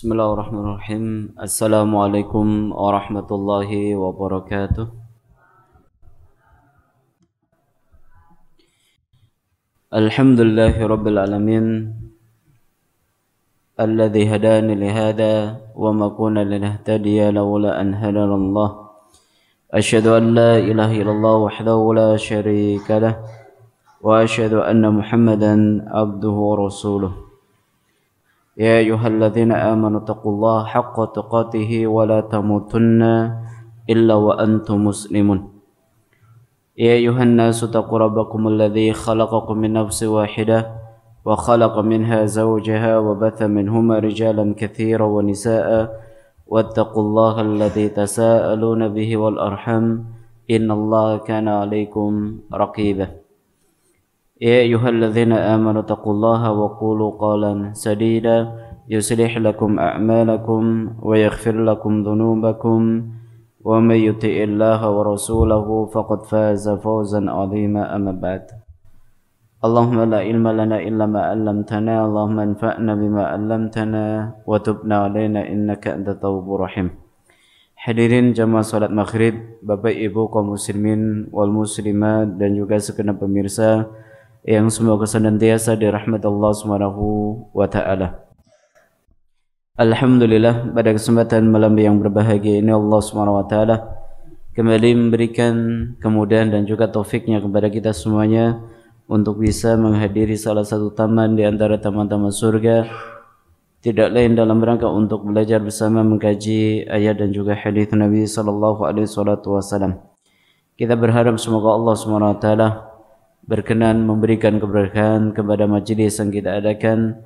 Bismillahirrahmanirrahim. Assalamualaikum warahmatullahi wabarakatuh. Alhamdulillahi rabbil alamin. Alladhi hadani lihada wa ma kunna linahtadiya lawla an hadana Allah. Asyhadu an la ilaha illallah wahdahu la syarika lah wa asyhadu anna Muhammadan abduhu wa rasuluh. يا أيها الذين آمنوا اتقوا الله حق تقاته ولا تموتن إلا وأنتم مسلمون يا أيها الناس اتقوا ربكم الذي خلقكم من نفس واحدة وخلق منها زوجها وبث منهما رجالا كثيرا ونساء واتقوا الله الذي تساءلون به والأرحم إن الله كان عليكم رقيبا يا أيها الذين آمنوا اتقوا الله وقولوا قولا سديدا يصلح لكم أعمالكم ويغفر لكم ذنوبكم ومن يطع الله ورسوله فقد فاز فوزا عظيما أما بعد اللهم لا علم لنا إلا ما علمتنا اللهم انفعنا بما علمتنا وتبنا علينا إنك أنت التواب الرحيم. Hadirin jamaah salat maghrib, Bapak Ibu kaum muslimin wal muslimat dan juga segenap pemirsa yang semoga senantiasa dirahmati Allah Subhanahu wa taala. Alhamdulillah, pada kesempatan malam yang berbahagia ini Allah Subhanahu wa taala kembali memberikan kemudahan dan juga taufiknya kepada kita semuanya untuk bisa menghadiri salah satu taman di antara taman-taman surga, tidak lain dalam rangka untuk belajar bersama mengkaji ayat dan juga hadis Nabi sallallahu alaihi wasallam. Kita berharap semoga Allah Subhanahu wa taala berkenan memberikan keberkahan kepada majelis yang kita adakan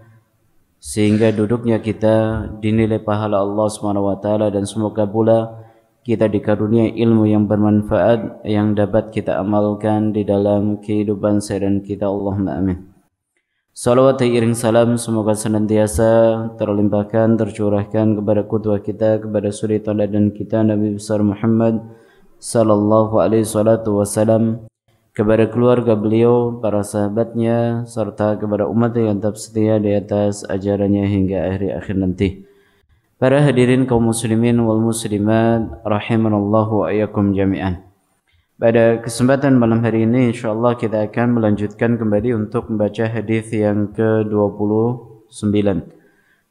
sehingga duduknya kita dinilai pahala Allah Subhanahu wa taala, dan semoga pula kita dikaruniai ilmu yang bermanfaat yang dapat kita amalkan di dalam kehidupan sehari-hari kita. Allahumma amin. Salawat iring salam semoga senantiasa terlimpahkan, tercurahkan kepada qudwah kita, kepada suri teladan kita Nabi besar Muhammad sallallahu alaihi wasallam, kepada keluarga beliau, para sahabatnya, serta kepada umat yang tetap setia di atas ajarannya hingga akhir nanti. Para hadirin kaum muslimin wal muslimat rahimanallahu wa iyyakum jami'an. Pada kesempatan malam hari ini insyaallah kita akan melanjutkan kembali untuk membaca hadis yang ke-29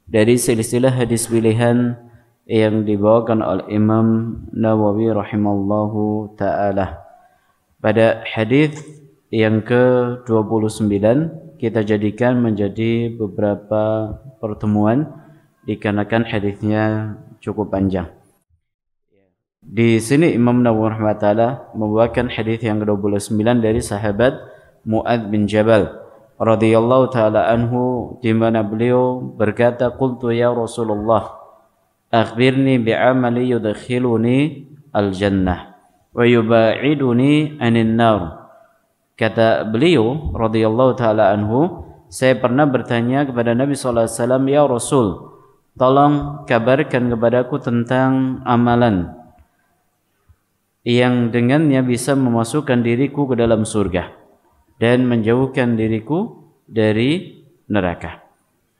dari silsilah hadis pilihan yang dibawakan oleh Imam Nawawi rahimallahu taala. Pada hadis yang ke-29 kita jadikan menjadi beberapa pertemuan dikarenakan hadisnya cukup panjang. Di sini Imam Nawawi rahimahullah membawakan hadis yang ke-29 dari sahabat Mu'adz bin Jabal radhiyallahu taala anhu, di mana beliau berkata, "Qultu ya Rasulullah, akhbirni bi'amali yudkhiluni al-jannah wa yuba'iduni 'anil nar." Kata beliau radhiyallahu taala anhu, saya pernah bertanya kepada Nabi sallallahu alaihi wasallam, "Ya Rasul, tolong kabarkan kepadaku tentang amalan yang dengannya bisa memasukkan diriku ke dalam surga dan menjauhkan diriku dari neraka."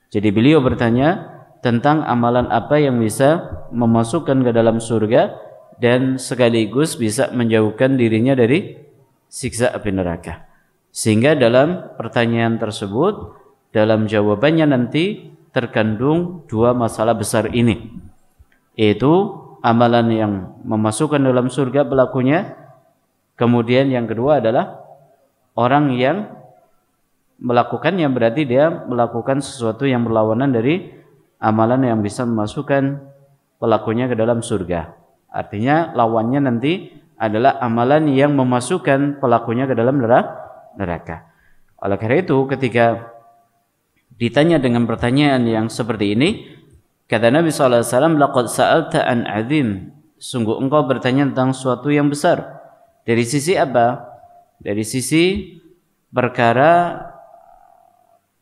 Jadi beliau bertanya tentang amalan apa yang bisa memasukkan ke dalam surga dan sekaligus bisa menjauhkan dirinya dari siksa api neraka. Sehingga dalam pertanyaan tersebut, dalam jawabannya nanti terkandung dua masalah besar ini, yaitu amalan yang memasukkan dalam surga pelakunya, kemudian yang kedua adalah orang yang melakukannya, berarti dia melakukan sesuatu yang berlawanan dari amalan yang bisa memasukkan pelakunya ke dalam surga. Artinya lawannya nanti adalah amalan yang memasukkan pelakunya ke dalam neraka. Oleh karena itu ketika ditanya dengan pertanyaan yang seperti ini, kata Nabi sallallahu alaihi wasallam, "Laqad sa'alta an 'azim." Sungguh engkau bertanya tentang sesuatu yang besar. Dari sisi apa? Dari sisi perkara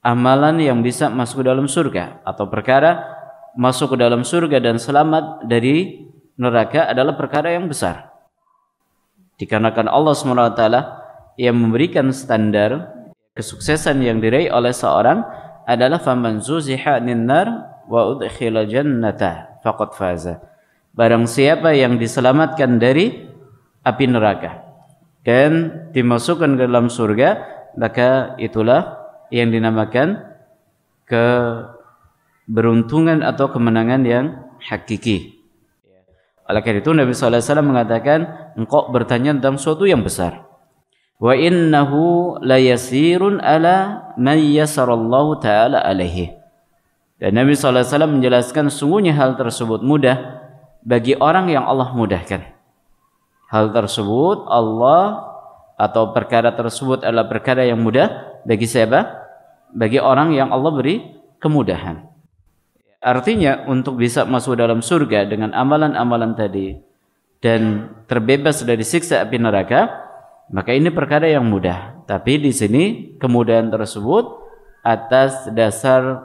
amalan yang bisa masuk ke dalam surga, atau perkara masuk ke dalam surga dan selamat dari neraka adalah perkara yang besar. Dikarenakan Allah SWT yang memberikan standar kesuksesan yang diraih oleh seorang adalah faman zuziha 'anil nar wa udkhilal jannata faqad faza. Barang siapa yang diselamatkan dari api neraka dan dimasukkan ke dalam surga, maka itulah yang dinamakan keberuntungan atau kemenangan yang hakiki. Oleh karena itu Nabi sallallahu alaihi wasallam mengatakan, engkau bertanya tentang sesuatu yang besar. Wa innahu la yasirun ala man yasarallahu ta'ala alaihi. Dan Nabi sallallahu alaihi wasallam menjelaskan sungguhnya hal tersebut mudah bagi orang yang Allah mudahkan. Hal tersebut Allah atau perkara tersebut adalah perkara yang mudah bagi siapa? Bagi orang yang Allah beri kemudahan. Artinya untuk bisa masuk dalam surga dengan amalan-amalan tadi dan terbebas dari siksa api neraka, maka ini perkara yang mudah. Tapi di sini kemudahan tersebut atas dasar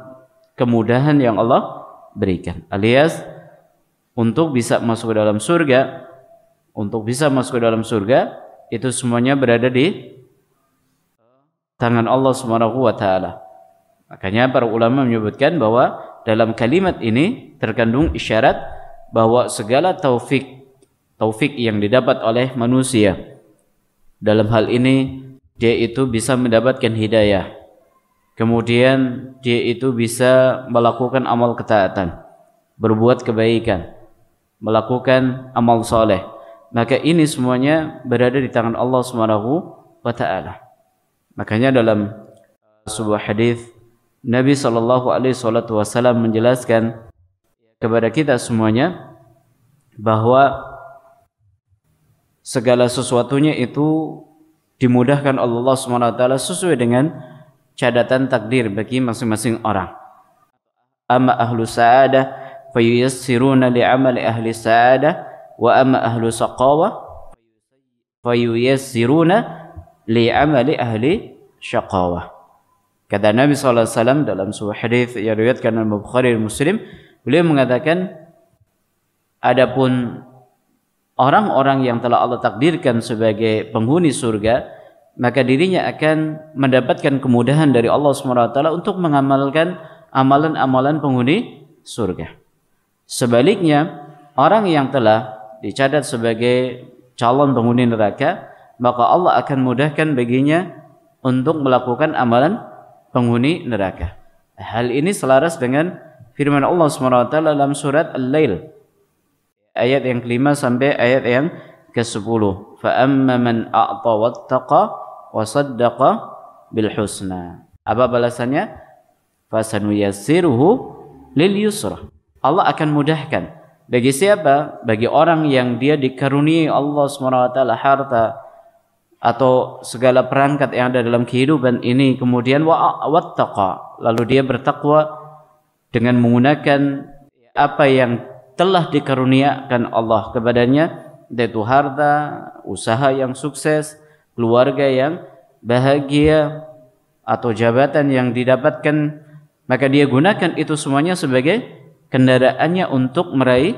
kemudahan yang Allah berikan. Alias untuk bisa masuk ke dalam surga, itu semuanya berada di tangan Allah Subhanahu wa taala. Makanya para ulama menyebutkan bahwa dalam kalimat ini terkandung isyarat bahwa segala taufik yang didapat oleh manusia, dalam hal ini dia itu bisa mendapatkan hidayah. Kemudian dia itu bisa melakukan amal ketaatan, berbuat kebaikan, melakukan amal soleh. Maka ini semuanya berada di tangan Allah Subhanahu wa taala. Makanya dalam sebuah hadis Nabi sallallahu alaihi wasallam menjelaskan kepada kita semuanya bahwa segala sesuatunya itu dimudahkan Allah Subhanahu wa taala sesuai dengan catatan takdir bagi masing-masing orang. Amma ahlu sa'adah fayuyassiruna li'amali ahli sa'adah wa amma ahlu saqawah fayuyassiruna li'amali ahli syaqawah. Kata Nabi sallallahu alaihi wasallam dalam sebuah hadis yang diriwayatkan oleh Bukhari dan Muslim, beliau mengatakan, adapun orang-orang yang telah Allah takdirkan sebagai penghuni surga, maka dirinya akan mendapatkan kemudahan dari Allah Subhanahu wa taala untuk mengamalkan amalan-amalan penghuni surga. Sebaliknya, orang yang telah dicatat sebagai calon penghuni neraka, maka Allah akan mudahkan baginya untuk melakukan amalan penghuni neraka. Hal ini selaras dengan firman Allah Subhanahu wa taala dalam surat Al-Lail ayat yang ke-5 sampai ayat yang ke-10. Fa amma man a'ta wattaqa wa saddaqa bil husna. Apa balasannya? Fasanuyassiruhu lil yusra. Allah akan mudahkan bagi siapa? Bagi orang yang dia dikaruniai Allah Subhanahu wa taala harta atau segala perangkat yang ada dalam kehidupan ini, kemudian wattaqa, lalu dia bertakwa dengan menggunakan apa yang telah dikaruniakan Allah kepadanya, yaitu harta, usaha yang sukses, keluarga yang bahagia, atau jabatan yang didapatkan, maka dia gunakan itu semuanya sebagai kendaraannya untuk meraih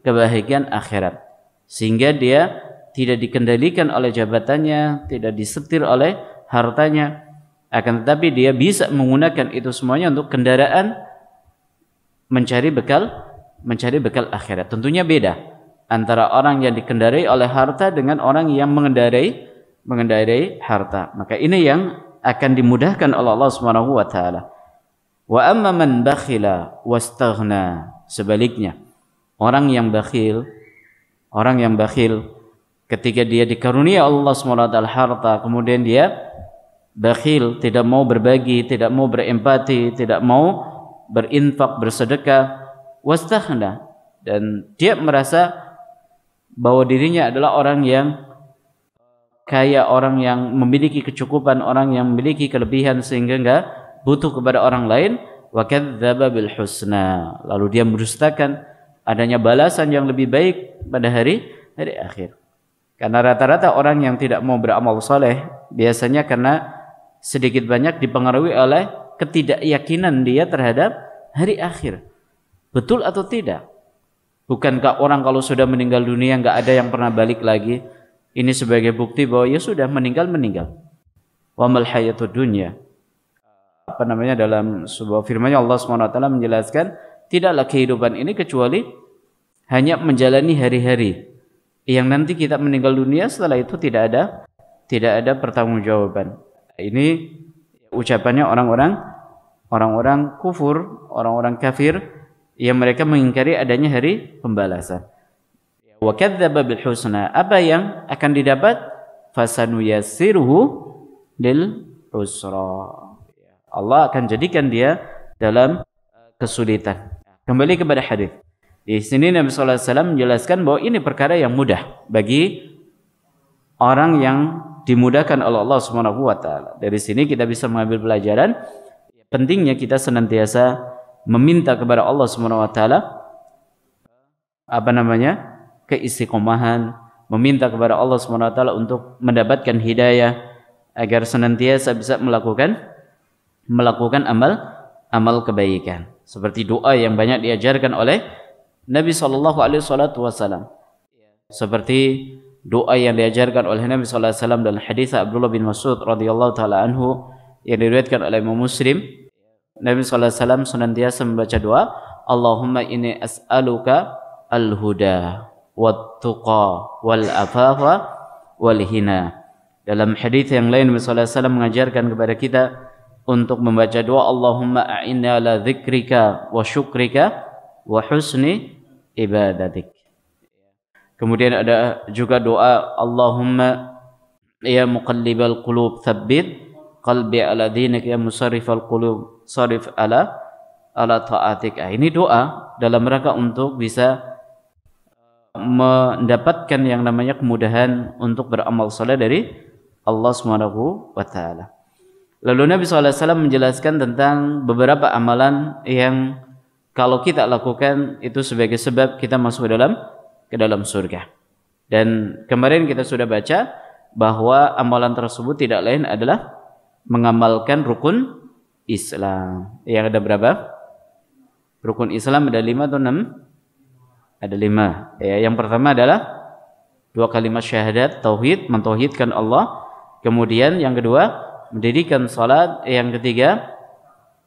kebahagiaan akhirat, sehingga dia tidak dikendalikan oleh jabatannya, tidak disetir oleh hartanya, akan tetapi dia bisa menggunakan itu semuanya untuk kendaraan mencari bekal akhirat. Tentunya beda antara orang yang dikendarai oleh harta dengan orang yang mengendarai harta. Maka ini yang akan dimudahkan oleh Allah Subhanahu wa taala. Wa amma man bakhila wastaghna, sebaliknya orang yang bakhil ketika dia dikarunia Allah SWT harta, kemudian dia bakhil, tidak mau berbagi, tidak mau berempati, tidak mau berinfak, bersedekah, wastaghna, dan dia merasa bahwa dirinya adalah orang yang kaya, orang yang memiliki kecukupan, orang yang memiliki kelebihan sehingga enggak butuh kepada orang lain, wa kadzdzaba bil husna, lalu dia mendustakan adanya balasan yang lebih baik pada hari akhir. Karena rata-rata orang yang tidak mau beramal soleh biasanya karena sedikit banyak dipengaruhi oleh ketidakyakinan dia terhadap hari akhir. Betul atau tidak? Bukankah orang kalau sudah meninggal dunia nggak ada yang pernah balik lagi? Ini sebagai bukti bahwa ya sudah meninggal. Wa mal hayatud dunya. dalam sebuah firman-Nya Allah SWT menjelaskan tidaklah kehidupan ini kecuali hanya menjalani hari-hari yang nanti kita meninggal dunia, setelah itu tidak ada pertanggungjawaban. Ini ucapannya orang-orang kufur, orang-orang kafir yang mereka mengingkari adanya hari pembalasan. Wa kadzdzaba bil husna, apa yang akan didapat? Fasanuyassiruhu lil usra. Allah akan jadikan dia dalam kesulitan. Kembali kepada hadis. Di sini Nabi sallallahu alaihi wasallam menjelaskan bahwa ini perkara yang mudah bagi orang yang dimudahkan oleh Allah Subhanahu wa taala. Dari sini kita bisa mengambil pelajaran pentingnya kita senantiasa meminta kepada Allah Subhanahu wa taala keistiqomahan, meminta kepada Allah Subhanahu wa taala untuk mendapatkan hidayah agar senantiasa bisa melakukan amal kebaikan. Seperti doa yang banyak diajarkan oleh Nabi sallallahu alaihi wasallam. Seperti doa yang diajarkan oleh Nabi sallallahu alaihi wasallam dalam hadis Abdullah bin Mas'ud radhiyallahu taala anhu yang diriwayatkan oleh Imam Muslim. Nabi sallallahu alaihi wasallam senantiasa membaca doa, Allahumma inni as'aluka al-huda wat-tuqa wal-afafa wal-hina. Dalam hadis yang lain Nabi sallallahu alaihi wasallam mengajarkan kepada kita untuk membaca doa Allahumma a'inna ala dzikrika wa syukrika wa husni ibadatik. Kemudian ada juga doa Allahumma ya muqallibal qulub tsabbit qalbi ala dinik, ya musarrifal qulub sarif ala taatik. Ini doa dalam rangka untuk bisa mendapatkan yang namanya kemudahan untuk beramal saleh dari Allah Subhanahu wa taala. Lalu Nabi SAW menjelaskan tentang beberapa amalan yang kalau kita lakukan itu sebagai sebab kita masuk ke dalam surga. Dan kemarin kita sudah baca bahwa amalan tersebut tidak lain adalah mengamalkan rukun Islam. Yang ada berapa? Rukun Islam ada 5 atau 6? Ada 5. Ya, yang pertama adalah 2 kalimat syahadat, tauhid, mentauhidkan Allah. Kemudian yang kedua, mendirikan salat. Yang ketiga,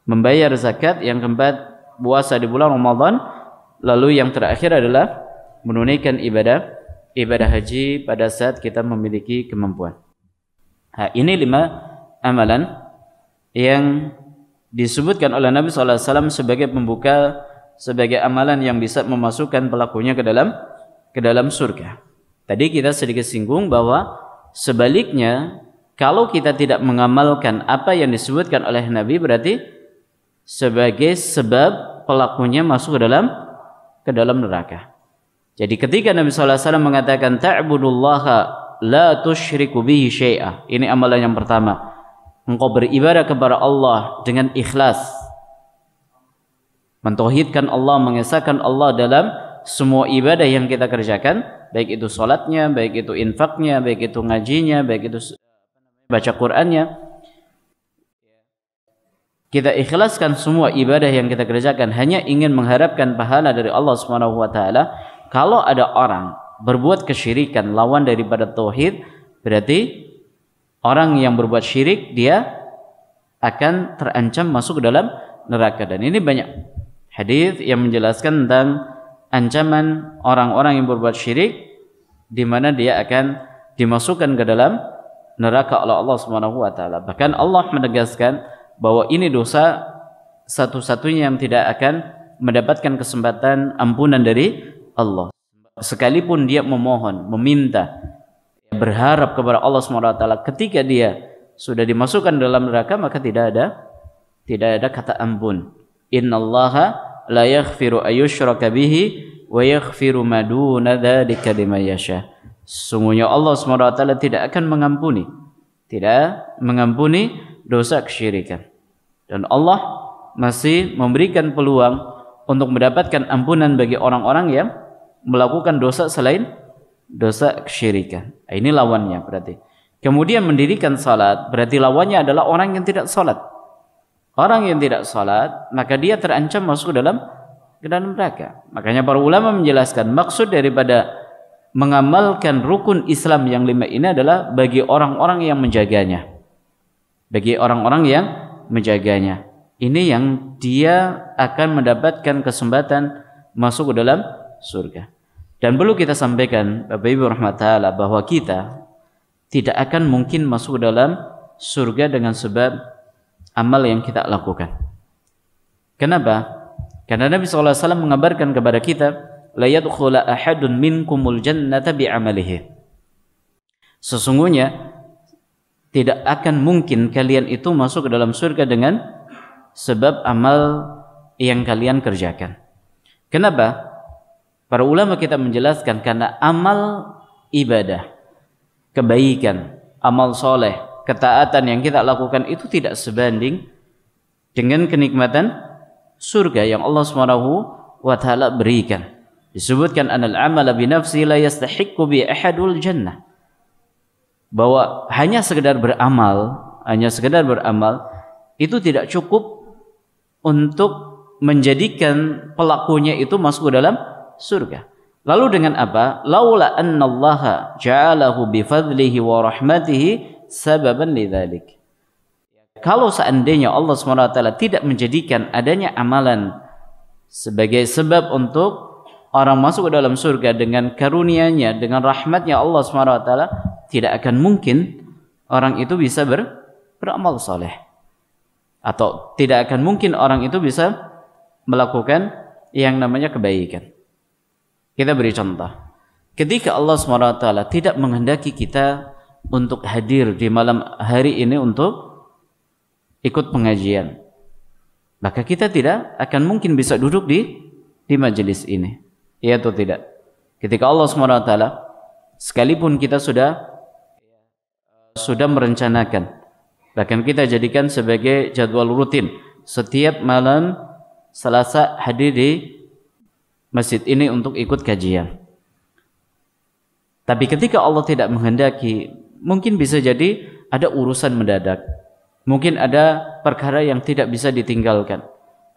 membayar zakat. Yang keempat, puasa di bulan Ramadan. Lalu yang terakhir adalah menunaikan ibadah haji pada saat kita memiliki kemampuan. Ini 5 amalan yang disebutkan oleh Nabi SAW sebagai pembuka, sebagai amalan yang bisa memasukkan pelakunya ke dalam surga. Tadi kita sedikit singgung bahwa sebaliknya, kalau kita tidak mengamalkan apa yang disebutkan oleh Nabi, berarti sebagai sebab pelakunya masuk ke dalam neraka. Jadi ketika Nabi SAW mengatakan ta'budullaha la tusyriku bihi syai'ah, ini amalan yang pertama. Engkau beribadah kepada Allah dengan ikhlas, mentauhidkan Allah, mengesahkan Allah dalam semua ibadah yang kita kerjakan, baik itu salatnya, baik itu infaknya, baik itu ngajinya, baik itu baca Qur'annya. Kita ikhlaskan semua ibadah yang kita kerjakan hanya ingin mengharapkan pahala dari Allah Subhanahu wa taala. Kalau ada orang berbuat kesyirikan lawan daripada tauhid, berarti orang yang berbuat syirik dia akan terancam masuk ke dalam neraka. Dan ini banyak hadis yang menjelaskan tentang ancaman orang-orang yang berbuat syirik, di mana dia akan dimasukkan ke dalam neraka oleh Allah Subhanahu wa taala. Bahkan Allah menegaskan bahwa ini dosa satu-satunya yang tidak akan mendapatkan kesempatan ampunan dari Allah. Sekalipun dia memohon, meminta, berharap kepada Allah Subhanahu wa taala, ketika dia sudah dimasukkan dalam neraka, maka tidak ada kata ampun. Innallaha la yaghfiru ayyushraka bihi wa yaghfiru ma duna dzalika liman yasha. Sungguhnya Allah Subhanahu wa taala tidak akan mengampuni dosa kesyirikan. Dan Allah masih memberikan peluang untuk mendapatkan ampunan bagi orang-orang yang melakukan dosa selain dosa kesyirikan. Ini lawannya berarti. Kemudian mendirikan salat, berarti lawannya adalah orang yang tidak salat. Orang yang tidak salat, maka dia terancam masuk ke dalam neraka. Makanya para ulama menjelaskan maksud daripada mengamalkan rukun Islam yang 5 ini adalah bagi orang-orang yang menjaganya. Bagi orang-orang yang menjaganya. Ini yang dia akan mendapatkan kesempatan masuk ke dalam surga. Dan perlu kita sampaikan Bapak Ibu rahmatullah bahwa kita tidak akan mungkin masuk ke dalam surga dengan sebab amal yang kita lakukan. Kenapa? Karena Nabi SAW mengabarkan kepada kita, la yadkhula ahadun minkumul jannata bi'amalihi. Sesungguhnya tidak akan mungkin kalian itu masuk ke dalam surga dengan sebab amal yang kalian kerjakan. Kenapa? Para ulama kita menjelaskan karena amal ibadah, kebaikan, amal soleh, ketaatan yang kita lakukan itu tidak sebanding dengan kenikmatan surga yang Allah SWT berikan. Disebutkan anal amala bi nafsi la yastahiqqu bi ahadul jannah. Bahwa hanya sekedar beramal itu tidak cukup untuk menjadikan pelakunya itu masuk ke dalam surga. Lalu dengan apa? Laula annallaha ja'alahu bifadlihi wa rahmatihi sababan lidzalik. Kalau seandainya Allah SWT tidak menjadikan adanya amalan sebagai sebab untuk orang masuk ke dalam surga dengan karunia-Nya, dengan rahmatnya Allah SWT, tidak akan mungkin orang itu bisa beramal saleh. Atau tidak akan mungkin orang itu bisa melakukan yang namanya kebaikan. Kita beri contoh. Ketika Allah SWT tidak menghendaki kita untuk hadir di malam hari ini untuk ikut pengajian, maka kita tidak akan mungkin bisa duduk di majelis ini. Ya atau tidak? Ketika Allah SWT, sekalipun kita sudah merencanakan, bahkan kita jadikan sebagai jadwal rutin, setiap malam Selasa hadir di masjid ini untuk ikut kajian. Tapi ketika Allah tidak menghendaki, mungkin bisa jadi ada urusan mendadak, mungkin ada perkara yang tidak bisa ditinggalkan,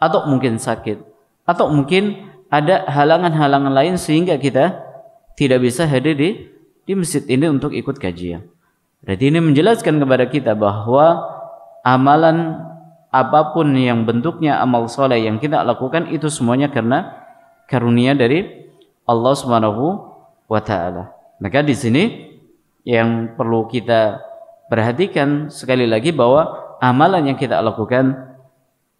atau mungkin sakit, atau mungkin ada halangan-halangan lain sehingga kita tidak bisa hadir di masjid ini untuk ikut kajian. Berarti ini menjelaskan kepada kita bahwa amalan apapun yang bentuknya amal soleh yang kita lakukan itu semuanya karena karunia dari Allah Subhanahu wa taala. Maka di sini yang perlu kita perhatikan sekali lagi bahwa amalan yang kita lakukan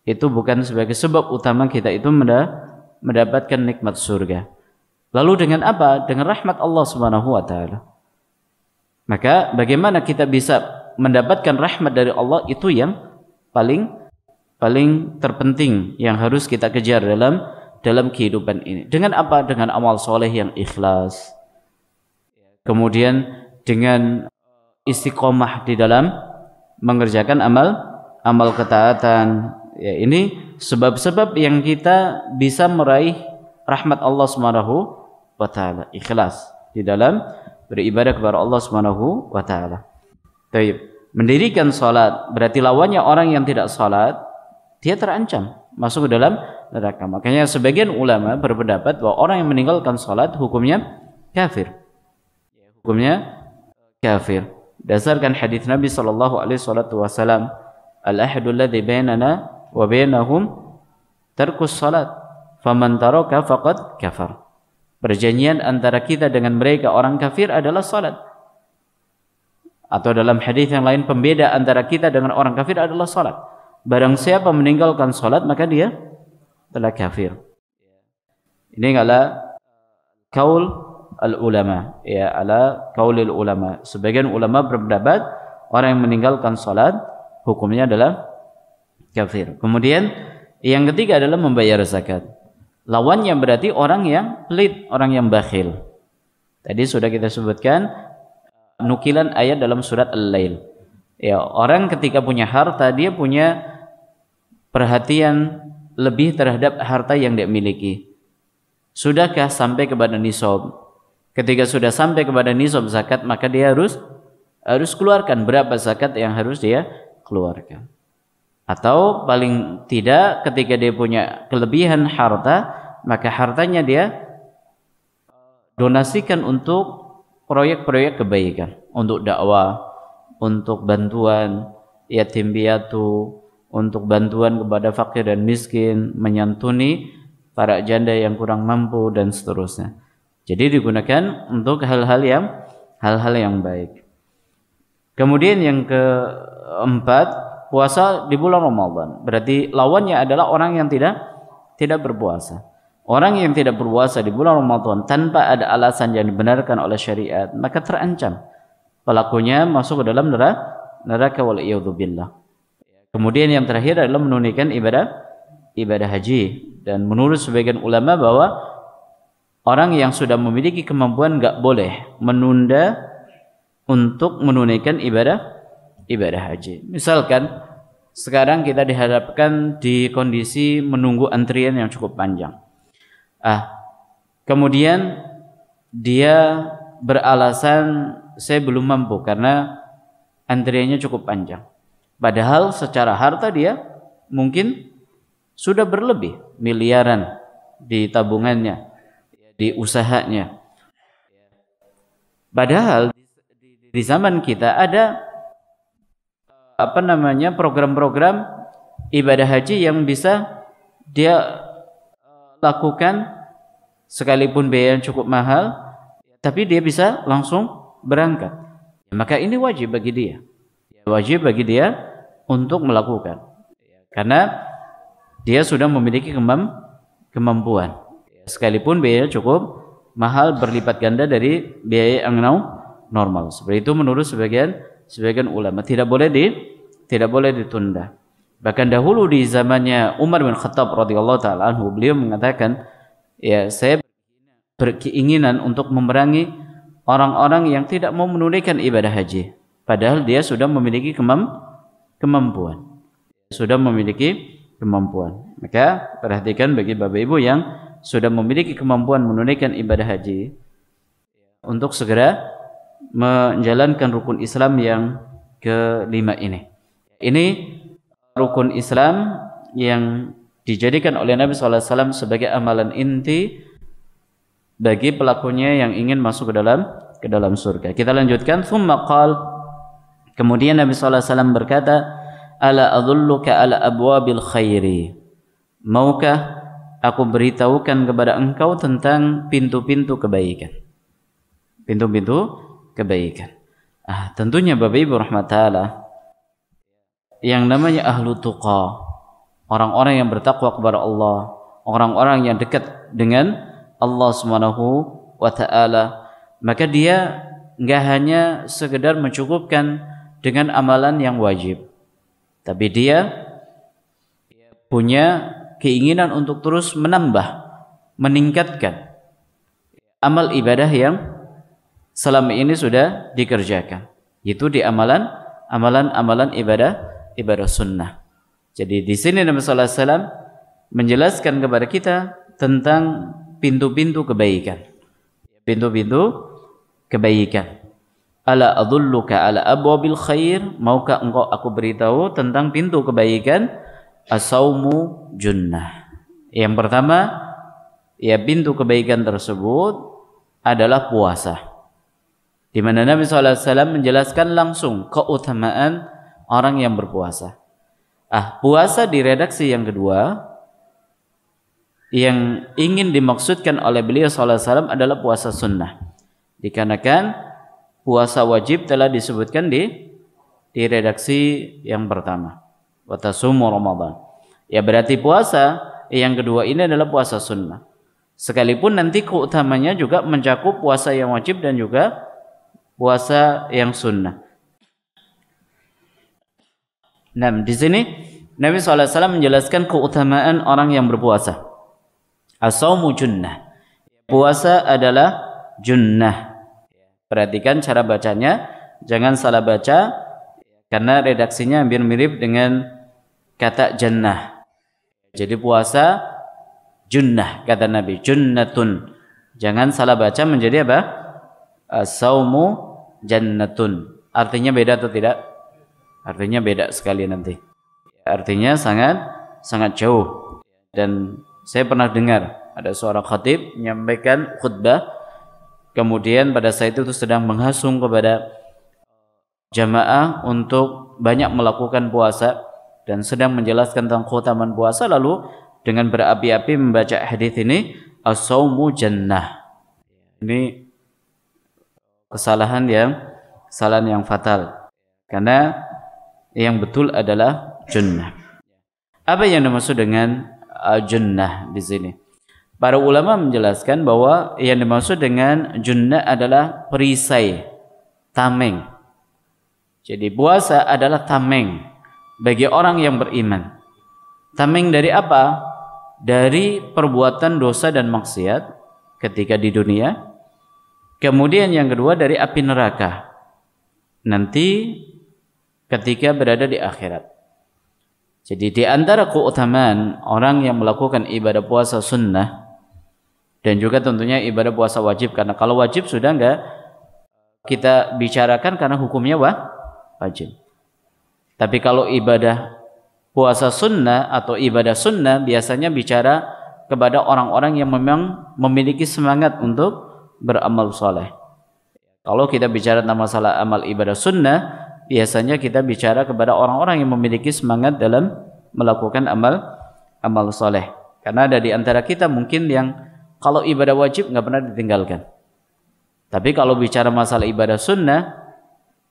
itu bukan sebagai sebab utama kita itu mendapatkan nikmat surga. Lalu dengan apa? Dengan rahmat Allah Subhanahu wa taala. Maka bagaimana kita bisa mendapatkan rahmat dari Allah, itu yang paling terpenting yang harus kita kejar dalam kehidupan ini. Dengan apa? Dengan amal soleh yang ikhlas. Kemudian dengan istiqomah di dalam mengerjakan amal ketaatan. Ya, ini sebab-sebab yang kita bisa meraih rahmat Allah Subhanahu wa taala. Ikhlas di dalam beribadah kepada Allah Subhanahu wa taala. Baik, mendirikan salat berarti lawannya orang yang tidak salat, dia terancam masuk ke dalam neraka. Makanya sebagian ulama berpendapat bahwa orang yang meninggalkan salat hukumnya kafir. Hukumnya kafir. Dasarkan hadis Nabi sallallahu alaihi wasallam, al-ahdu alladhi bainana wa bainahum tarkus salat, faman taraka faqad kafar. Perjanjian antara kita dengan mereka orang kafir adalah salat. Atau dalam hadis yang lain, pembeda antara kita dengan orang kafir adalah salat. Barang siapa meninggalkan salat maka dia telah kafir. Ini adalah kaul al-ulama, ya, ala kaulil ulama. Sebagian ulama berpendapat orang yang meninggalkan salat hukumnya adalah kafir. Kemudian yang ketiga adalah membayar zakat. Lawannya berarti orang yang pelit, orang yang bakhil. Tadi sudah kita sebutkan nukilan ayat dalam surat Al-Lail. Ya, orang ketika punya harta, dia punya perhatian lebih terhadap harta yang dia miliki. Sudahkah sampai kepada nisab? Ketika sudah sampai kepada nisab zakat, maka dia harus keluarkan berapa zakat yang harus dia keluarkan. Atau paling tidak ketika dia punya kelebihan harta, maka hartanya dia donasikan untuk proyek-proyek kebaikan, untuk dakwah, untuk bantuan yatim piatu, untuk bantuan kepada fakir dan miskin, menyantuni para janda yang kurang mampu dan seterusnya. Jadi digunakan untuk hal-hal yang baik. Kemudian yang keempat, puasa di bulan Ramadan. Berarti lawannya adalah orang yang tidak berpuasa. Orang yang tidak berpuasa di bulan Ramadan tanpa ada alasan yang dibenarkan oleh syariat, maka terancam pelakunya masuk ke dalam neraka wal'iyadzubillah. Kemudian yang terakhir adalah menunaikan ibadah haji. Dan menurut sebagian ulama bahwa orang yang sudah memiliki kemampuan enggak boleh menunda untuk menunaikan ibadah haji. Misalkan sekarang kita dihadapkan di kondisi menunggu antrian yang cukup panjang. Kemudian dia beralasan saya belum mampu karena antriannya cukup panjang. Padahal secara harta dia mungkin sudah berlebih miliaran di tabungannya, di usahanya. Padahal di zaman kita ada program-program ibadah haji yang bisa dia lakukan sekalipun biaya yang cukup mahal, tapi dia bisa langsung berangkat. Maka ini wajib bagi dia. Wajib bagi dia untuk melakukan. Karena dia sudah memiliki kemampuan. Sekalipun biaya cukup mahal, berlipat ganda dari biaya yang normal. Seperti itu menurut sebagian ulama. Tidak boleh ditunda. Bahkan dahulu di zamannya Umar bin Khattab radhiyallahu taala anhu, beliau mengatakan, ya saya berkeinginan untuk memerangi orang-orang yang tidak mau menunaikan ibadah haji. Padahal dia sudah memiliki kemampuan. Sudah memiliki kemampuan. Maka perhatikan bagi Bapak Ibu yang sudah memiliki kemampuan menunaikan ibadah haji untuk segera menjalankan rukun Islam yang kelima ini. Ini rukun Islam yang dijadikan oleh Nabi SAW sebagai amalan inti bagi pelakunya yang ingin masuk ke dalam surga. Kita lanjutkan. Tsumma qal, kemudian Nabi SAW berkata, ala adulluka ala abwabil khairi, maukah aku beritahukan kepada engkau tentang pintu-pintu kebaikan. Pintu-pintu kebaikan. Tentunya Bapak Ibu rahmatullah, yang namanya ahlu tuqa, orang-orang yang bertakwa kepada Allah, orang-orang yang dekat dengan Allah Subhanahu wa taala, maka dia enggak hanya sekedar mencukupkan dengan amalan yang wajib, tapi dia punya keinginan untuk terus menambah, meningkatkan amal ibadah yang selama ini sudah dikerjakan. Itu di amalan ibadah sunnah. Jadi di sini Nabi sallallahu alaihi wasallam menjelaskan kepada kita tentang pintu-pintu kebaikan. Pintu-pintu kebaikan. Ala adulluka ala abwabil khair, maukah engkau aku beritahu tentang pintu kebaikan? As-saumu junnah. Yang pertama, ya pintu kebaikan tersebut adalah puasa. Di mana Nabi SAW menjelaskan langsung keutamaan orang yang berpuasa. Puasa di redaksi yang kedua yang ingin dimaksudkan oleh beliau SAW adalah puasa sunnah. Dikarenakan puasa wajib telah disebutkan di redaksi yang pertama. Wa tasumu Ramadan. Ya berarti puasa yang kedua ini adalah puasa sunnah. Sekalipun nanti keutamanya juga mencakup puasa yang wajib dan juga puasa yang sunnah. Nah, di sini Nabi SAW menjelaskan keutamaan orang yang berpuasa. As-saumu junnah. Puasa adalah junnah. Perhatikan cara bacanya, jangan salah baca karena redaksinya hampir mirip dengan kata jannah. Jadi puasa junnah kata Nabi, junnatun. Jangan salah baca menjadi apa? As-saumu jannatun. Artinya beda atau tidak? Artinya beda sekali nanti. Artinya sangat jauh. Dan saya pernah dengar ada seorang khatib menyampaikan khutbah, kemudian pada saat itu sedang menghasung kepada jamaah untuk banyak melakukan puasa, dan sedang menjelaskan tentang keutamaan puasa, lalu dengan berapi-api membaca hadis ini, as-saumu jannah. Ini kesalahan yang fatal, karena yang betul adalah jannah. Apa yang dimaksud dengan jannah di sini? Para ulama menjelaskan bahwa yang dimaksud dengan jannah adalah perisai, tameng. Jadi puasa adalah tameng bagi orang yang beriman. Tameng dari apa? Dari perbuatan dosa dan maksiat ketika di dunia. Kemudian yang kedua dari api neraka nanti ketika berada di akhirat. Jadi di antara keutamaan orang yang melakukan ibadah puasa sunnah dan juga tentunya ibadah puasa wajib, karena kalau wajib sudah enggak kita bicarakan karena hukumnya wajib. Tapi kalau ibadah puasa sunnah atau ibadah sunnah biasanya bicara kepada orang-orang yang memang memiliki semangat untuk beramal soleh. Kalau kita bicara tentang masalah amal ibadah sunnah, biasanya kita bicara kepada orang-orang yang memiliki semangat dalam melakukan amal soleh. Karena ada di antara kita mungkin yang kalau ibadah wajib nggak pernah ditinggalkan. Tapi kalau bicara masalah ibadah sunnah,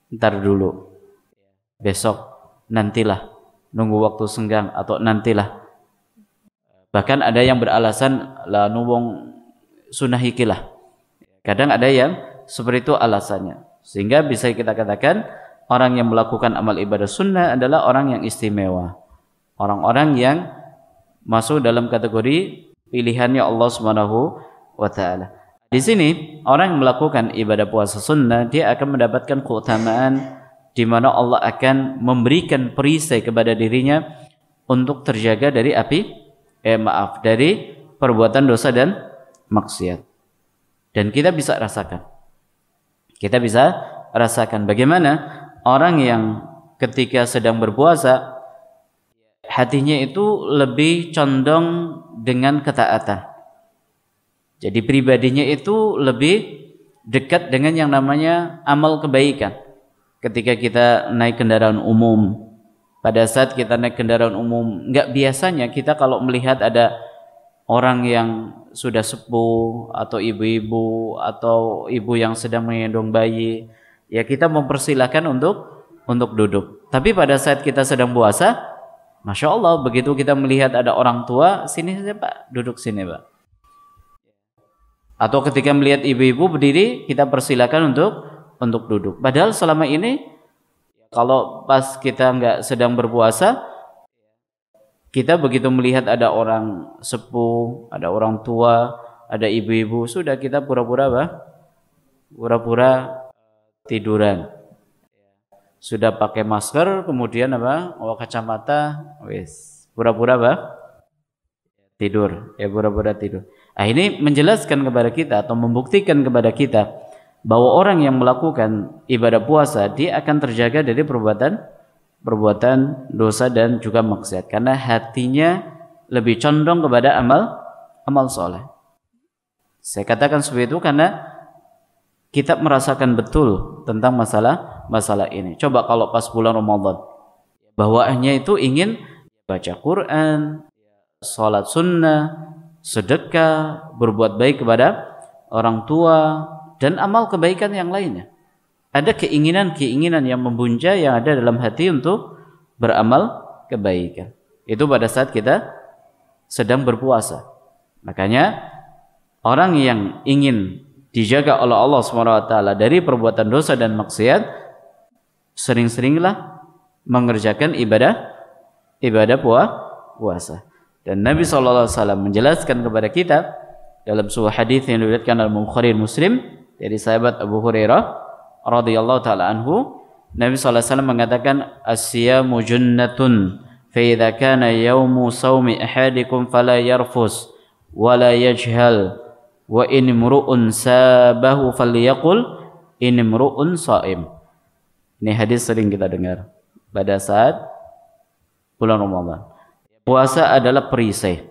ntar dulu, besok, nantilah, nunggu waktu senggang atau nantilah. Bahkan ada yang beralasan lah nuwung sunnah ikilah. Kadang ada yang seperti itu alasannya. Sehingga bisa kita katakan orang yang melakukan amal ibadah sunnah adalah orang yang istimewa. Orang-orang yang masuk dalam kategori pilihannya Allah Subhanahu wa taala. Di sini orang yang melakukan ibadah puasa sunnah dia akan mendapatkan keutamaan di mana Allah akan memberikan perisai kepada dirinya untuk terjaga dari dari perbuatan dosa dan maksiat. Dan kita bisa rasakan. Kita bisa rasakan bagaimana orang yang ketika sedang berpuasa hatinya itu lebih condong dengan ketaatan. Jadi pribadinya itu lebih dekat dengan yang namanya amal kebaikan. Ketika kita naik kendaraan umum, pada saat kita naik kendaraan umum, enggak biasanya kita kalau melihat ada orang yang sudah sepuh atau ibu-ibu atau ibu yang sedang menggendong bayi, ya kita mempersilahkan untuk duduk. Tapi pada saat kita sedang puasa, Masya Allah, begitu kita melihat ada orang tua, sini saja Pak, duduk sini Pak. Atau ketika melihat ibu-ibu berdiri, kita persilakan untuk duduk. Padahal selama ini, kalau pas kita nggak sedang berpuasa, kita begitu melihat ada orang sepuh, ada orang tua, ada ibu-ibu, sudah kita pura-pura apa? Pura-pura tiduran. Sudah pakai masker, kemudian apa? Oh, kacamata, wis. Pura-pura apa? Tidur. Ya, pura-pura tidur. Nah, ini menjelaskan kepada kita atau membuktikan kepada kita bahwa orang yang melakukan ibadah puasa dia akan terjaga dari perbuatan dosa dan juga maksiat karena hatinya lebih condong kepada amal soleh. Saya katakan seperti itu karena kita merasakan betul tentang masalah ini. Coba kalau pas bulan Ramadan, bawaannya itu ingin baca Quran, sholat sunnah, sedekah, berbuat baik kepada orang tua dan amal kebaikan yang lainnya. Ada keinginan-keinginan yang membunja yang ada dalam hati untuk beramal kebaikan. Itu pada saat kita sedang berpuasa. Makanya orang yang ingin dijaga oleh Allah SWT dari perbuatan dosa dan maksiat, sering-seringlah mengerjakan ibadah puasa. Dan Nabi SAW menjelaskan kepada kita dalam sebuah hadis yang diriwayatkan oleh Bukhari Muslim dari sahabat Abu Hurairah radhiyallahu taala anhu, Nabi sallallahu alaihi wasallam mengatakan as-siyamu junnatun fa idza kana yaumu shaumi ahadikum fala yarfus wala yajhal wa in imru'un sabahu falyaqul in imru'un shaim. Ini hadis sering kita dengar pada saat bulan Ramadan. Puasa adalah perisai.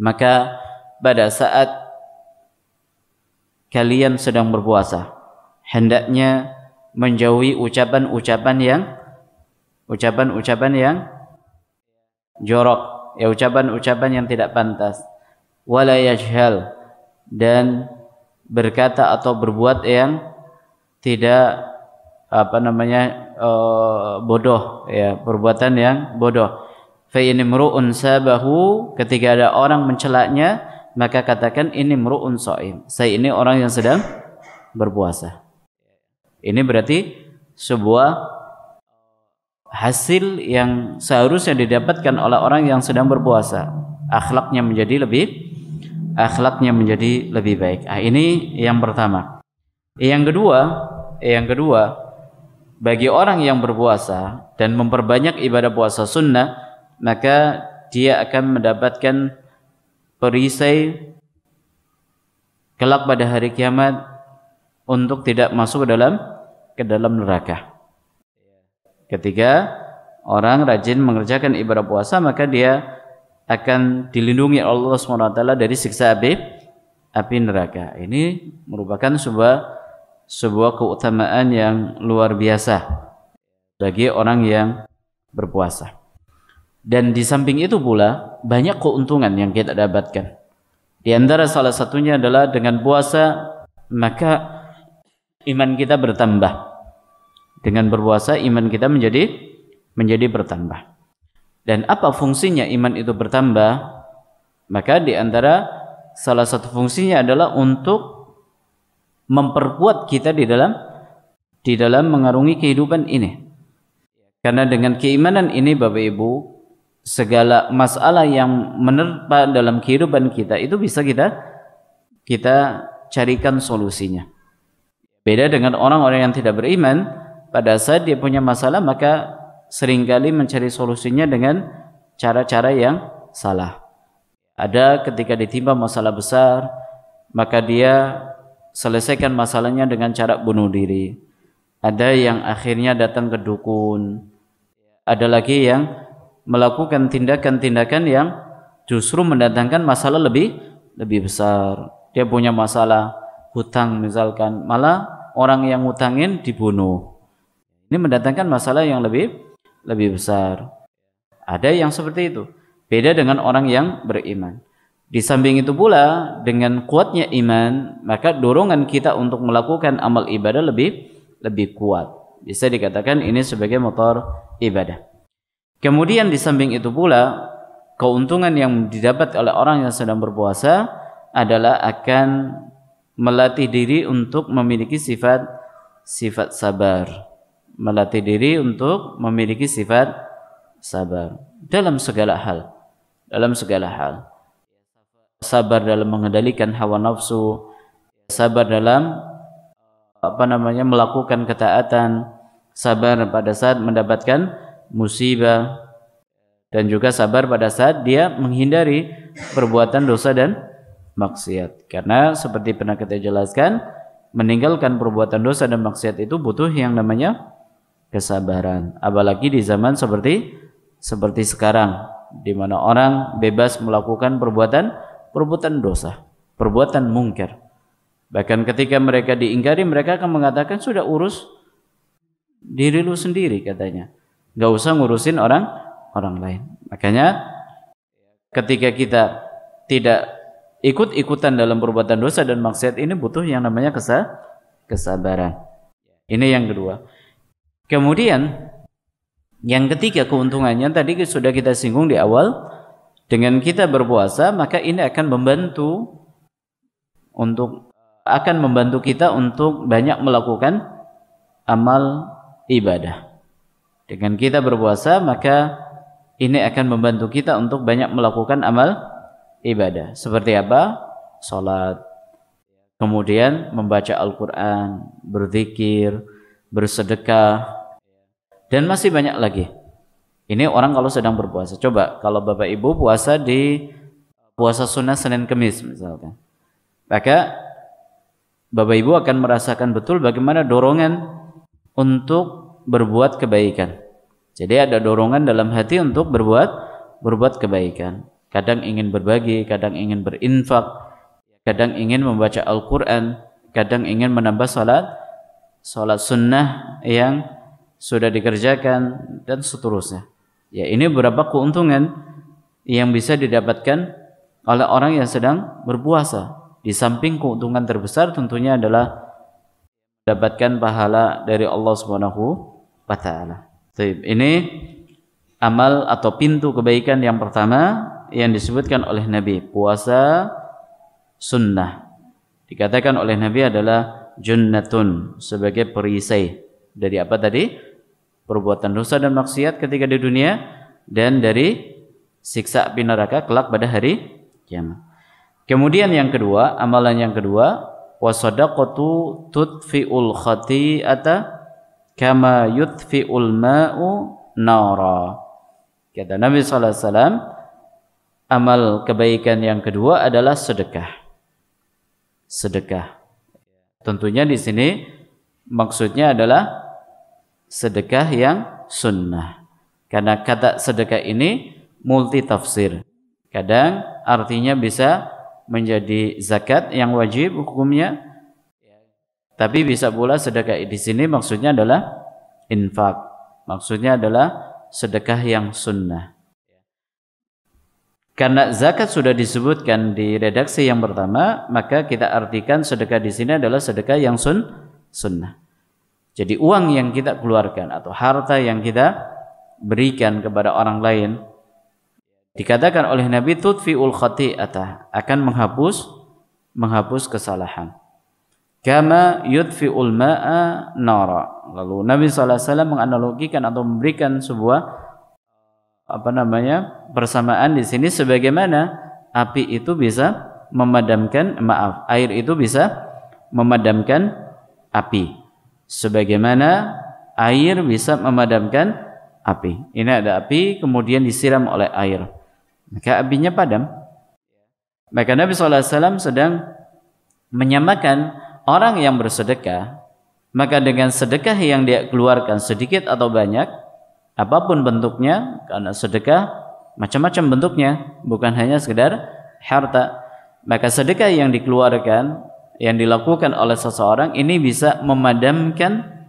Maka pada saat kalian sedang berpuasa, hendaknya menjauhi ucapan-ucapan yang jorok, ya ucapan-ucapan yang tidak pantas. Wala yajhal, dan berkata atau berbuat yang tidak bodoh, ya, perbuatan yang bodoh. Fa in imru'un sabahu, ketika ada orang mencelaknya, maka katakan ini imru'un shaim, saya ini orang yang sedang berpuasa. Ini berarti sebuah hasil yang seharusnya didapatkan oleh orang yang sedang berpuasa. Akhlaknya menjadi lebih baik. Ini yang pertama. Yang kedua, bagi orang yang berpuasa dan memperbanyak ibadah puasa sunnah, maka dia akan mendapatkan perisai kelak pada hari kiamat untuk tidak masuk ke dalam neraka. Ketika orang rajin mengerjakan ibadah puasa, maka dia akan dilindungi Allah SWT dari siksa api neraka. Ini merupakan sebuah keutamaan yang luar biasa bagi orang yang berpuasa. Dan di samping itu pula banyak keuntungan yang kita dapatkan. Di antara salah satunya adalah dengan puasa maka iman kita bertambah. Dengan berpuasa iman kita menjadi bertambah. Dan apa fungsinya iman itu bertambah? Maka di antara salah satu fungsinya adalah untuk memperkuat kita di dalam mengarungi kehidupan ini. Karena dengan keimanan ini Bapak Ibu, segala masalah yang menerpa dalam kehidupan kita itu bisa kita carikan solusinya. Beda dengan orang-orang yang tidak beriman, pada saat dia punya masalah maka seringkali mencari solusinya dengan cara-cara yang salah. Ada ketika ditimpa masalah besar, maka dia selesaikan masalahnya dengan cara bunuh diri. Ada yang akhirnya datang ke dukun. Ada lagi yang melakukan tindakan-tindakan yang justru mendatangkan masalah lebih besar. Dia punya masalah hutang misalkan, malah orang yang ngutangin dibunuh. Ini mendatangkan masalah yang lebih besar. Ada yang seperti itu. Beda dengan orang yang beriman. Di samping itu pula, dengan kuatnya iman, maka dorongan kita untuk melakukan amal ibadah lebih kuat. Bisa dikatakan ini sebagai motor ibadah. Kemudian di samping itu pula, keuntungan yang didapat oleh orang yang sedang berpuasa adalah akan melatih diri untuk memiliki sifat sabar. Melatih diri untuk memiliki sifat sabar dalam segala hal. Sabar dalam mengendalikan hawa nafsu, sabar dalam melakukan ketaatan, sabar pada saat mendapatkan musibah, dan juga sabar pada saat dia menghindari perbuatan dosa dan maksiat. Karena seperti pernah kita jelaskan, meninggalkan perbuatan dosa dan maksiat itu butuh yang namanya kesabaran. Apalagi di zaman seperti sekarang, di mana orang bebas melakukan perbuatan dosa, perbuatan mungkar. Bahkan ketika mereka diingkari, mereka akan mengatakan sudah urus diri lu sendiri katanya. Gak usah ngurusin orang lain. Makanya ketika kita tidak ikut-ikutan dalam perbuatan dosa dan maksiat ini butuh yang namanya kesabaran. Ini yang kedua. Kemudian yang ketiga keuntungannya tadi sudah kita singgung di awal. Dengan kita berpuasa maka ini akan membantu kita untuk banyak melakukan amal ibadah. Dengan kita berpuasa maka ini akan membantu kita untuk banyak melakukan amal ibadah. Seperti apa? Salat, kemudian membaca Al-Quran, berzikir, bersedekah, dan masih banyak lagi. Ini orang kalau sedang berpuasa. Coba kalau Bapak Ibu puasa di puasa sunnah Senin Kemis misalkan, maka Bapak Ibu akan merasakan betul bagaimana dorongan untuk berbuat kebaikan. Jadi ada dorongan dalam hati untuk berbuat kebaikan. Kadang ingin berbagi, kadang ingin berinfak, kadang ingin membaca Al-Quran, kadang ingin menambah salat sunnah yang sudah dikerjakan, dan seterusnya. Ya, ini beberapa keuntungan yang bisa didapatkan oleh orang yang sedang berpuasa. Di samping keuntungan terbesar tentunya adalah mendapatkan pahala dari Allah Subhanahu wa taala. Ini amal atau pintu kebaikan yang pertama yang disebutkan oleh Nabi, puasa sunnah. Dikatakan oleh Nabi adalah junnatun, sebagai perisai dari apa tadi? Perbuatan dosa dan maksiat ketika di dunia, dan dari siksa api neraka kelak pada hari kiamat. Kemudian yang kedua, amalan yang kedua, wasadaqatu tudfi'ul khati'ata kama yudfi'ul ma'u nara. Kata Nabi sallallahu alaihi wasallam, amal kebaikan yang kedua adalah sedekah. Sedekah. Tentunya di sini maksudnya adalah sedekah yang sunnah. Karena kata sedekah ini multi tafsir. Kadang artinya bisa menjadi zakat yang wajib hukumnya, tapi bisa pula sedekah di sini maksudnya adalah infak. Maksudnya adalah sedekah yang sunnah. Karena zakat sudah disebutkan di redaksi yang pertama, maka kita artikan sedekah di sini adalah sedekah yang sunnah. Jadi uang yang kita keluarkan atau harta yang kita berikan kepada orang lain, dikatakan oleh Nabi tudfi'ul khati'atah, akan menghapus kesalahan. Kama yudfi'ul ma'a nara. Lalu Nabi SAW menganalogikan atau memberikan sebuah persamaan di sini, sebagaimana api itu bisa memadamkan, air itu bisa memadamkan api, sebagaimana air bisa memadamkan api. Ini ada api kemudian disiram oleh air, maka apinya padam. Maka Nabi SAW sedang menyamakan orang yang bersedekah, maka dengan sedekah yang dia keluarkan sedikit atau banyak, apapun bentuknya, karena sedekah macam-macam bentuknya, bukan hanya sekedar harta, maka sedekah yang dikeluarkan, yang dilakukan oleh seseorang ini bisa memadamkan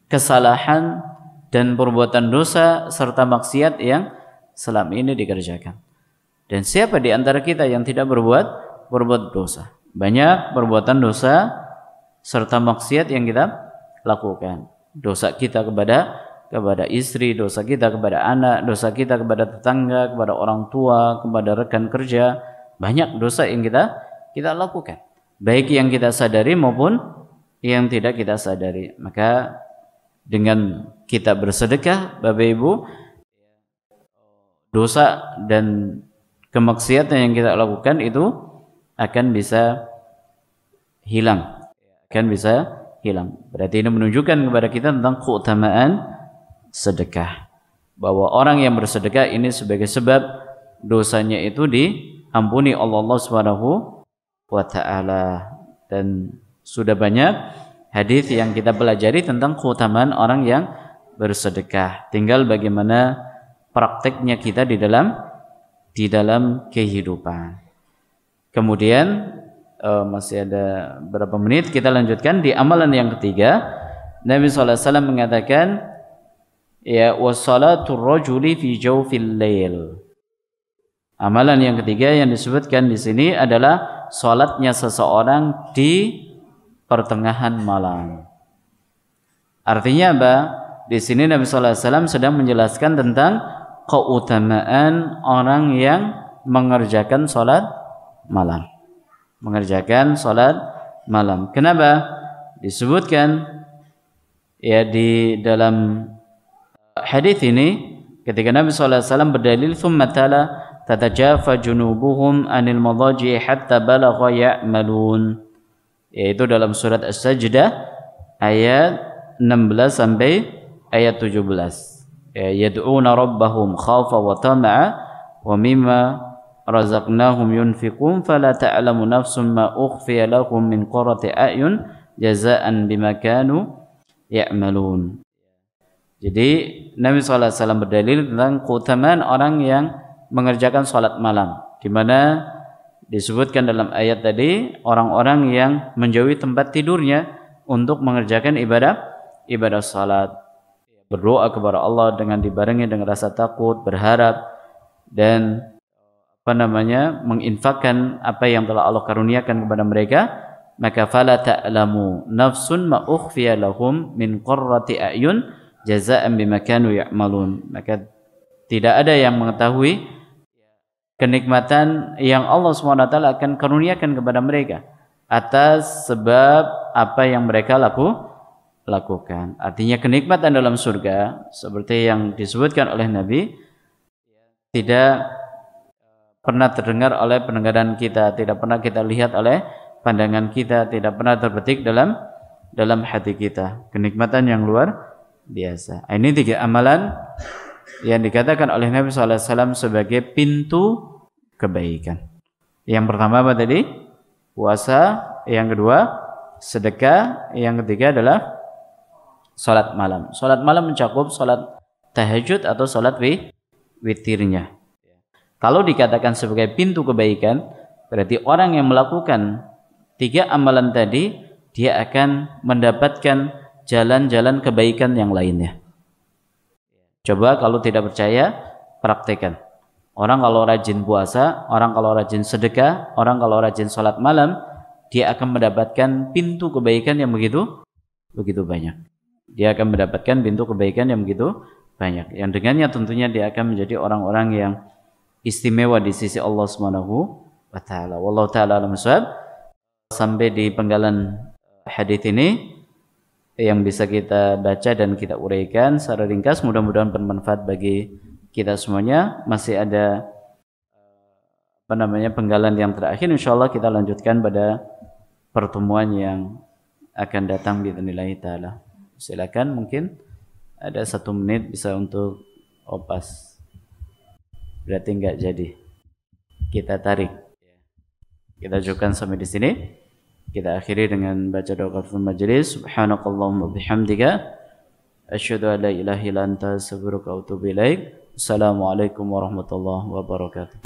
kesalahan dan perbuatan dosa serta maksiat yang selama ini dikerjakan. Dan siapa di antara kita yang tidak berbuat dosa? Banyak perbuatan dosa serta maksiat yang kita lakukan. Dosa kita kepada istri, dosa kita kepada anak, dosa kita kepada tetangga, kepada orang tua, kepada rekan kerja. Banyak dosa yang kita lakukan, baik yang kita sadari maupun yang tidak kita sadari. Maka dengan kita bersedekah, Bapak Ibu, dosa dan kemaksiatan yang kita lakukan itu akan bisa hilang, Berarti ini menunjukkan kepada kita tentang keutamaan sedekah, bahwa orang yang bersedekah ini sebagai sebab dosanya itu diampuni Allah Subhanahu wa taala. Dan sudah banyak hadis yang kita pelajari tentang keutamaan orang yang bersedekah. Tinggal bagaimana prakteknya kita di dalam kehidupan. Kemudian masih ada berapa menit, kita lanjutkan di amalan yang ketiga. Nabi SAW mengatakan, ya, wassalatul rajuli fi jawfil lail. Amalan yang ketiga yang disebutkan di sini adalah salatnya seseorang di pertengahan malam. Artinya apa? Di sini Nabi sallallahu alaihi wasallam sedang menjelaskan tentang keutamaan orang yang mengerjakan salat malam. Kenapa? Disebutkan ya di dalam hadis ini, ketika Nabi sallallahu alaihi wasallam berdalil, "Tsumma tala tatajafa junubuhum 'anil madaji hatta balagha ya'malun." Yaitu dalam surat As-Sajdah ayat 16 sampai ayat 17. Yad'una rabbahum khawfa wa tama'a wa mimma razaqnahum yunfiqun fala ta'lamu nafsum ma ukhfiya lahum min qurrati a'yun jazaa'an bima kanu ya'malun. Jadi Nabi SAW berdalil tentang keutamaan orang yang mengerjakan sholat malam, di mana disebutkan dalam ayat tadi orang-orang yang menjauhi tempat tidurnya untuk mengerjakan ibadah sholat. berdoa kepada Allah dengan dibarengi dengan rasa takut, berharap, dan menginfakkan apa yang telah Allah karuniakan kepada mereka, maka fala ta'lamu nafsun ma ukhfiya lahum min qurrati a'yun jazaa'an bima kanu ya'malun. Maka tidak ada yang mengetahui kenikmatan yang Allah SWT akan karuniakan kepada mereka atas sebab apa yang mereka lakukan. Artinya kenikmatan dalam surga seperti yang disebutkan oleh Nabi tidak pernah terdengar oleh pendengaran kita, tidak pernah kita lihat oleh pandangan kita, tidak pernah terbetik dalam hati kita. Kenikmatan yang luar biasa. Ini 3 amalan yang dikatakan oleh Nabi SAW sebagai pintu kebaikan. Yang pertama apa tadi? Puasa. Yang kedua sedekah. Yang ketiga adalah salat malam. Salat malam mencakup salat tahajud atau salat witirnya. Kalau dikatakan sebagai pintu kebaikan, berarti orang yang melakukan 3 amalan tadi, dia akan mendapatkan jalan-jalan kebaikan yang lainnya. Coba kalau tidak percaya, praktekkan. Orang kalau rajin puasa, orang kalau rajin sedekah, orang kalau rajin salat malam, dia akan mendapatkan pintu kebaikan yang begitu banyak. Dia akan mendapatkan pintu kebaikan yang begitu banyak. Yang dengannya tentunya dia akan menjadi orang-orang yang istimewa di sisi Allah Subhanahu wa taala. Wallahu taala alam bissawab. Sampai di penggalan hadis ini yang bisa kita baca dan kita uraikan secara ringkas, mudah-mudahan bermanfaat bagi kita semuanya. Masih ada penggalan yang terakhir, insyaallah kita lanjutkan pada pertemuan yang akan datang biidznillah taala. Silakan, mungkin ada 1 menit bisa untuk opas. Berarti enggak jadi. Kita tarik. Kita ajukan sampai di sini. Kita akhiri dengan baca doa kafaratul majelis. Subhanakallahumma bihamdika asyhadu an la ilaha illa anta astaghfiruka wa atubu ilaik. Assalamualaikum warahmatullahi wabarakatuh.